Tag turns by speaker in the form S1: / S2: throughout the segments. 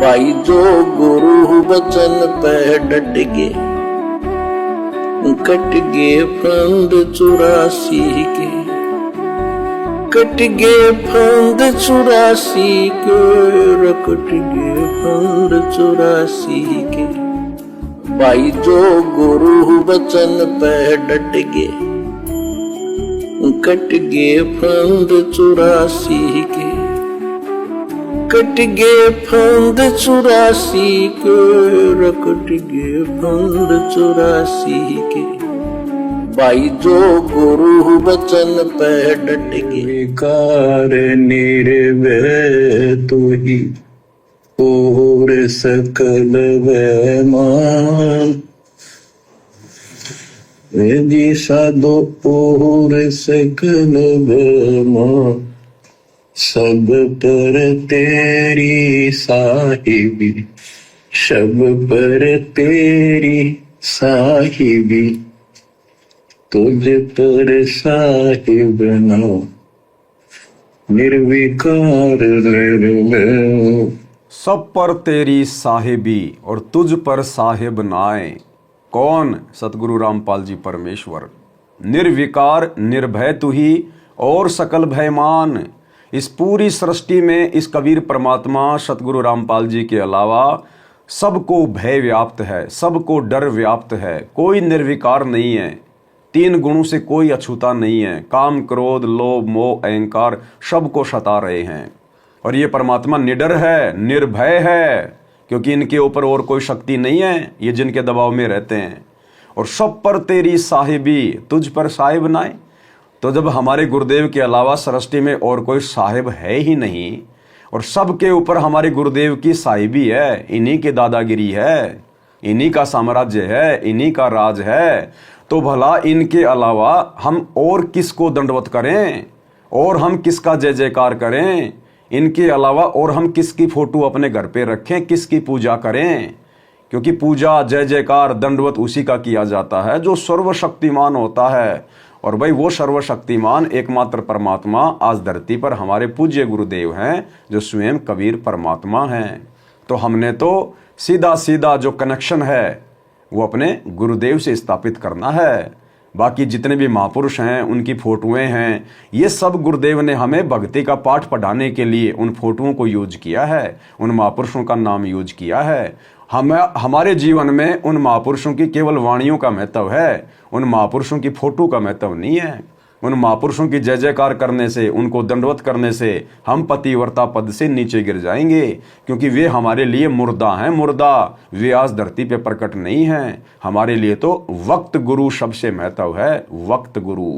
S1: भाई जो गुरु वचन पे डट गे, कट गे फंद 84 के, कट गे फंद 84 के, कट गे फंद 84 के। भाई जो गुरु वचन पे डट गे, कट गे फंद 84 के, कट गे फंद 84 के, कट गे फंद 84 के। भाई जो गुरु वचन पे डट गे,
S2: विकार निर्भय तू ही और सकल वैमान, जी साधो और सकल वैमान, सब पर तेरी साहिबी, सब पर तेरी साहिबी, तुझ पर साहिब ना निर्विकार निर्भय।
S3: सब पर तेरी साहिबी और तुझ पर साहिब नाए। कौन? सतगुरु रामपाल जी परमेश्वर। निर्विकार निर्भय तू ही और सकल भयमान। इस पूरी सृष्टि में इस कबीर परमात्मा सतगुरु रामपाल जी के अलावा सबको भय व्याप्त है, सबको डर व्याप्त है। कोई निर्विकार नहीं है। 3 गुणों से कोई अछूता नहीं है। काम, क्रोध, लोभ, मोह, अहंकार सबको सता रहे हैं। और ये परमात्मा निडर है, निर्भय है, क्योंकि इनके ऊपर और कोई शक्ति नहीं है, ये जिनके दबाव में रहते हैं। और सब पर तेरी साहिबी, तुझ पर साहिब नाए। तो जब हमारे गुरुदेव के अलावा सृष्टि में और कोई साहिब है ही नहीं, और सबके ऊपर हमारे गुरुदेव की साहिबी है, इन्हीं की दादागिरी है, इन्हीं का साम्राज्य है, इन्हीं का राज है, तो भला इनके अलावा हम और किसको दंडवत करें, और हम किसका जय जयकार करें? इनके अलावा और हम किसकी फोटो अपने घर पे रखें, किसकी पूजा करें? क्योंकि पूजा, जय जयकार, दंडवत उसी का किया जाता है जो सर्वशक्तिमान होता है। और भाई वो सर्वशक्तिमान एकमात्र परमात्मा आज धरती पर हमारे पूज्य गुरुदेव हैं, जो स्वयं कबीर परमात्मा हैं। तो हमने तो सीधा सीधा जो कनेक्शन है वो अपने गुरुदेव से स्थापित करना है। बाकी जितने भी महापुरुष हैं, उनकी फोटोएं हैं, ये सब गुरुदेव ने हमें भक्ति का पाठ पढ़ाने के लिए उन फोटोओं को यूज किया है, उन महापुरुषों का नाम यूज किया है। हमारे जीवन में उन महापुरुषों की केवल वाणियों का महत्व है, उन महापुरुषों की फोटो का महत्व नहीं है। उन महापुरुषों की जय जयकार करने से, उनको दंडवत करने से हम पतिव्रता पद से नीचे गिर जाएंगे, क्योंकि वे हमारे लिए मुर्दा हैं, मुर्दा। वे आज धरती पे प्रकट नहीं हैं। हमारे लिए तो वक्त गुरु सबसे महत्व है, वक्त गुरु।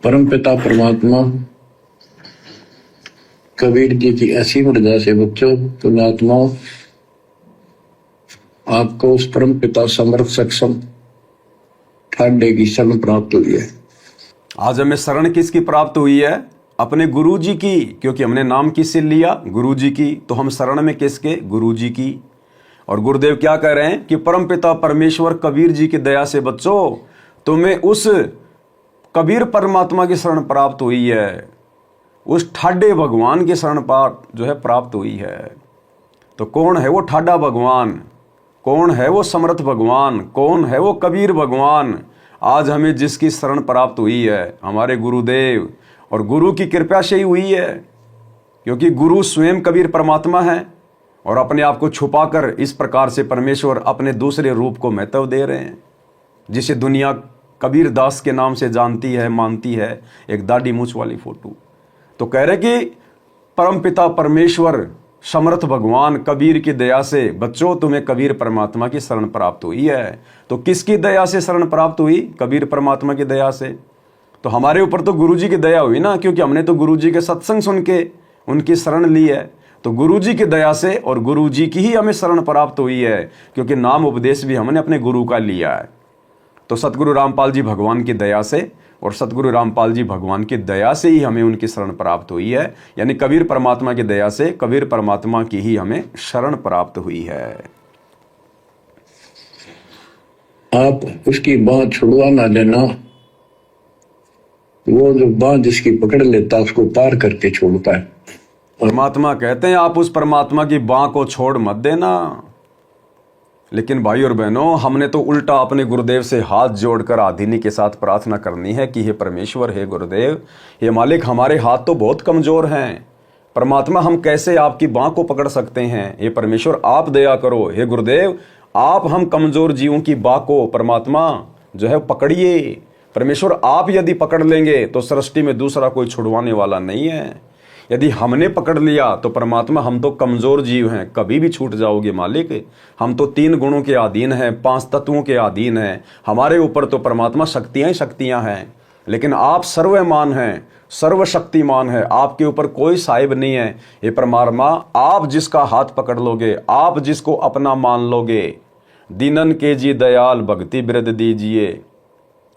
S2: परमपिता परमात्मा कबीर जी की ऐसी मर्यादा से बच्चों, पुण्यात्माओं, आपको उस परमपिता समर्थ सक्षम ठाडे की शरण प्राप्त हुई है।
S3: आज हमें शरण किसकी प्राप्त हुई है? अपने गुरु जी की, क्योंकि हमने नाम किससे लिया? गुरु जी की। तो हम शरण में किसके? गुरु जी की। और गुरुदेव क्या कह रहे हैं कि परमपिता परमेश्वर कबीर जी की दया से बच्चों तुम्हें उस कबीर परमात्मा की शरण प्राप्त हुई है, उस ठाडे भगवान की शरण जो है प्राप्त हुई है। तो कौन है वो ठाडा भगवान? कौन है वो समर्थ भगवान? कौन है वो कबीर भगवान? आज हमें जिसकी शरण प्राप्त हुई है, हमारे गुरुदेव। और गुरु की कृपा से ही हुई है, क्योंकि गुरु स्वयं कबीर परमात्मा है और अपने आप को छुपाकर इस प्रकार से परमेश्वर अपने दूसरे रूप को महत्व दे रहे हैं, जिसे दुनिया कबीर दास के नाम से जानती है, मानती है, एक दाढ़ी मूछ वाली फोटो। तो कह रहे कि परमपिता परमेश्वर समर्थ भगवान कबीर की दया से बच्चों तुम्हें कबीर परमात्मा की शरण प्राप्त हुई है। तो किसकी दया से शरण प्राप्त हुई? कबीर परमात्मा की दया से। तो हमारे ऊपर तो गुरु जी की दया हुई ना, क्योंकि हमने तो गुरु जी के सत्संग सुन के उनकी शरण ली है। तो गुरु जी की दया से और गुरु जी की ही हमें शरण प्राप्त हुई है, क्योंकि नाम उपदेश भी हमने अपने गुरु का लिया है। तो सतगुरु रामपाल जी भगवान की दया से और सतगुरु रामपाल जी भगवान की दया से ही हमें उनकी शरण प्राप्त हुई है, यानी कबीर परमात्मा की दया से कबीर परमात्मा की ही हमें शरण प्राप्त हुई है।
S2: आप उसकी बांह छुड़वा ना देना, वो जो बांह जिसकी पकड़ लेता उसको पार करके छोड़ता है।
S3: परमात्मा कहते हैं आप उस परमात्मा की बाँ को छोड़ मत देना। लेकिन भाई और बहनों, हमने तो उल्टा अपने गुरुदेव से हाथ जोड़कर आधीनी के साथ प्रार्थना करनी है कि हे परमेश्वर, हे गुरुदेव, हे मालिक, हमारे हाथ तो बहुत कमजोर हैं। परमात्मा, हम कैसे आपकी बाँ को पकड़ सकते हैं? हे परमेश्वर, आप दया करो। हे गुरुदेव, आप हम कमजोर जीवों की बाँ को परमात्मा जो है पकड़िए। परमेश्वर, आप यदि पकड़ लेंगे तो सृष्टि में दूसरा कोई छुड़वाने वाला नहीं है। यदि हमने पकड़ लिया तो परमात्मा, हम तो कमजोर जीव हैं, कभी भी छूट जाओगे मालिक। हम तो 3 गुणों के अधीन हैं, 5 तत्वों के अधीन हैं। हमारे ऊपर तो परमात्मा शक्तियां ही शक्तियां हैं। लेकिन आप सर्वमान हैं, सर्वशक्तिमान है, आपके ऊपर कोई साहिब नहीं है। ये परमात्मा, आप जिसका हाथ पकड़ लोगे, आप जिसको अपना मान लोगे, दीनन के जी दयाल भक्ति बिरद दीजिए,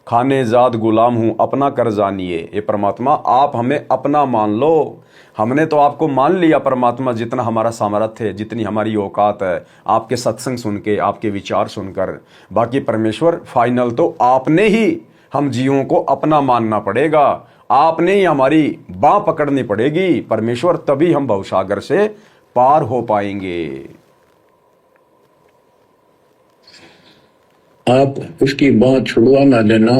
S3: खाने जात गुलाम हूं अपना कर जानिए। ये परमात्मा, आप हमें अपना मान लो। हमने तो आपको मान लिया परमात्मा, जितना हमारा सामर्थ्य है, जितनी हमारी औकात है, आपके सत्संग सुन के, आपके विचार सुनकर। बाकी परमेश्वर, फाइनल तो आपने ही हम जीवों को अपना मानना पड़ेगा, आपने ही हमारी बाँ पकड़नी पड़ेगी परमेश्वर, तभी हम भवसागर से पार हो पाएंगे।
S2: आप उसकी बाँ छुड़वा ना देना।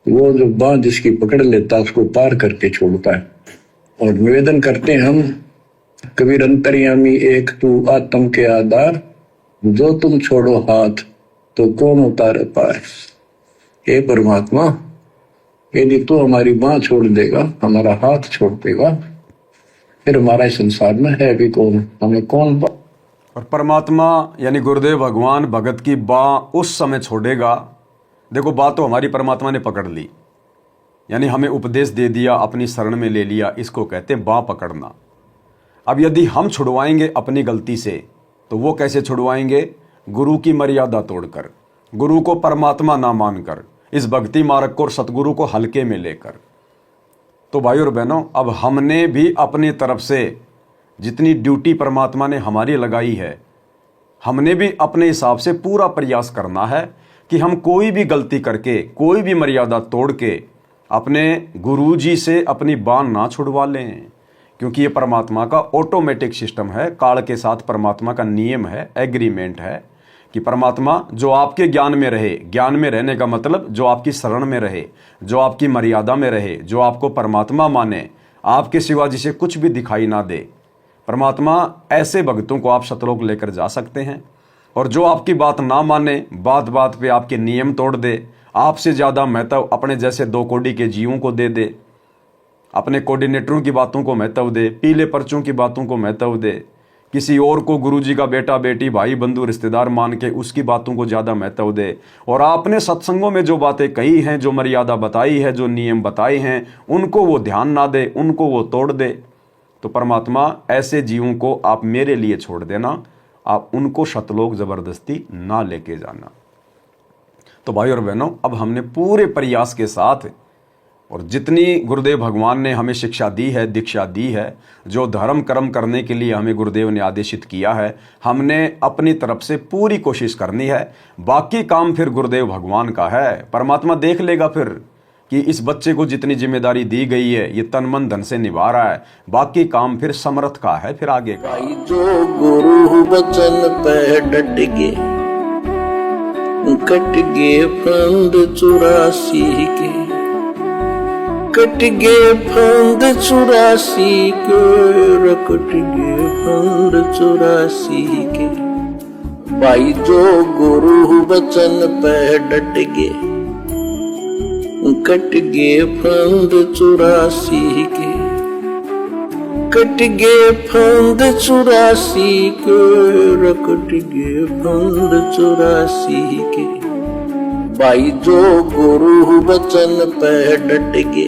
S2: वो जो बाँ जिसकी पकड़ लेता उसको पार करके छोड़ता है। और निवेदन करते हैं हम, कबीर अंतर्यामी एक तू आत्म के आधार, जो तुम छोड़ो हाथ तो कौन उतारे पार। हे परमात्मा, यदि तू हमारी बाँ छोड़ देगा, हमारा हाथ छोड़ देगा, फिर हमारा इस संसार में है भी कौन, हमें कौन।
S3: और परमात्मा यानी गुरुदेव भगवान भगत की बाँ उस समय छोड़ेगा। देखो, बात तो हमारी परमात्मा ने पकड़ ली, यानी हमें उपदेश दे दिया, अपनी शरण में ले लिया, इसको कहते हैं बाँ पकड़ना। अब यदि हम छुड़वाएंगे अपनी गलती से, तो वो कैसे छुड़वाएंगे? गुरु की मर्यादा तोड़कर, गुरु को परमात्मा ना मानकर, इस भक्ति मार्ग को और सतगुरु को हल्के में लेकर। तो भाई और बहनों, अब हमने भी अपनी तरफ से जितनी ड्यूटी परमात्मा ने हमारी लगाई है, हमने भी अपने हिसाब से पूरा प्रयास करना है कि हम कोई भी गलती करके, कोई भी मर्यादा तोड़ के अपने गुरु जी से अपनी बाँ ना छुड़वा लें। क्योंकि ये परमात्मा का ऑटोमेटिक सिस्टम है, काल के साथ परमात्मा का नियम है, एग्रीमेंट है कि परमात्मा जो आपके ज्ञान में रहे, ज्ञान में रहने का मतलब जो आपकी शरण में रहे, जो आपकी मर्यादा में रहे, जो आपको परमात्मा माने, आपके सिवा जिसे कुछ भी दिखाई ना दे, परमात्मा ऐसे भक्तों को आप सतलोक लेकर जा सकते हैं। और जो आपकी बात ना माने, बात बात पे आपके नियम तोड़ दे, आपसे ज़्यादा महत्व अपने जैसे 2 कौड़ी के जीवों को दे दे, अपने कोऑर्डिनेटरों की बातों को महत्व दे, पीले पर्चों की बातों को महत्व दे, किसी और को गुरुजी का बेटा बेटी भाई बंधु रिश्तेदार मान के उसकी बातों को ज़्यादा महत्व दे, और आपने सत्संगों में जो बातें कही हैं, जो मर्यादा बताई है, जो नियम बताए हैं, उनको वो ध्यान ना दे, उनको वो तोड़ दे, तो परमात्मा ऐसे जीवों को आप मेरे लिए छोड़ देना, आप उनको सतलोक जबरदस्ती ना लेके जाना। तो भाई और बहनों, अब हमने पूरे प्रयास के साथ, और जितनी गुरुदेव भगवान ने हमें शिक्षा दी है, दीक्षा दी है, जो धर्म कर्म करने के लिए हमें गुरुदेव ने आदेशित किया है, हमने अपनी तरफ से पूरी कोशिश करनी है। बाकी काम फिर गुरुदेव भगवान का है, परमात्मा देख लेगा फिर कि इस बच्चे को जितनी जिम्मेदारी दी गई है ये तन मन धन से निभा रहा है, बाकी काम फिर समर्थ का है, फिर आगे का।
S1: जो गुरु वचन पे डट गए, कट गए फंद 84 के, कट गए फंद 84 के, कट गए फंद 84 के। भाई जो गुरु वचन पे डट गए, कट गए फंद 84 के, कट गए फंद 84 के, कट गए फंद 84 के। भाई जो गुरु वचन पे डट गए,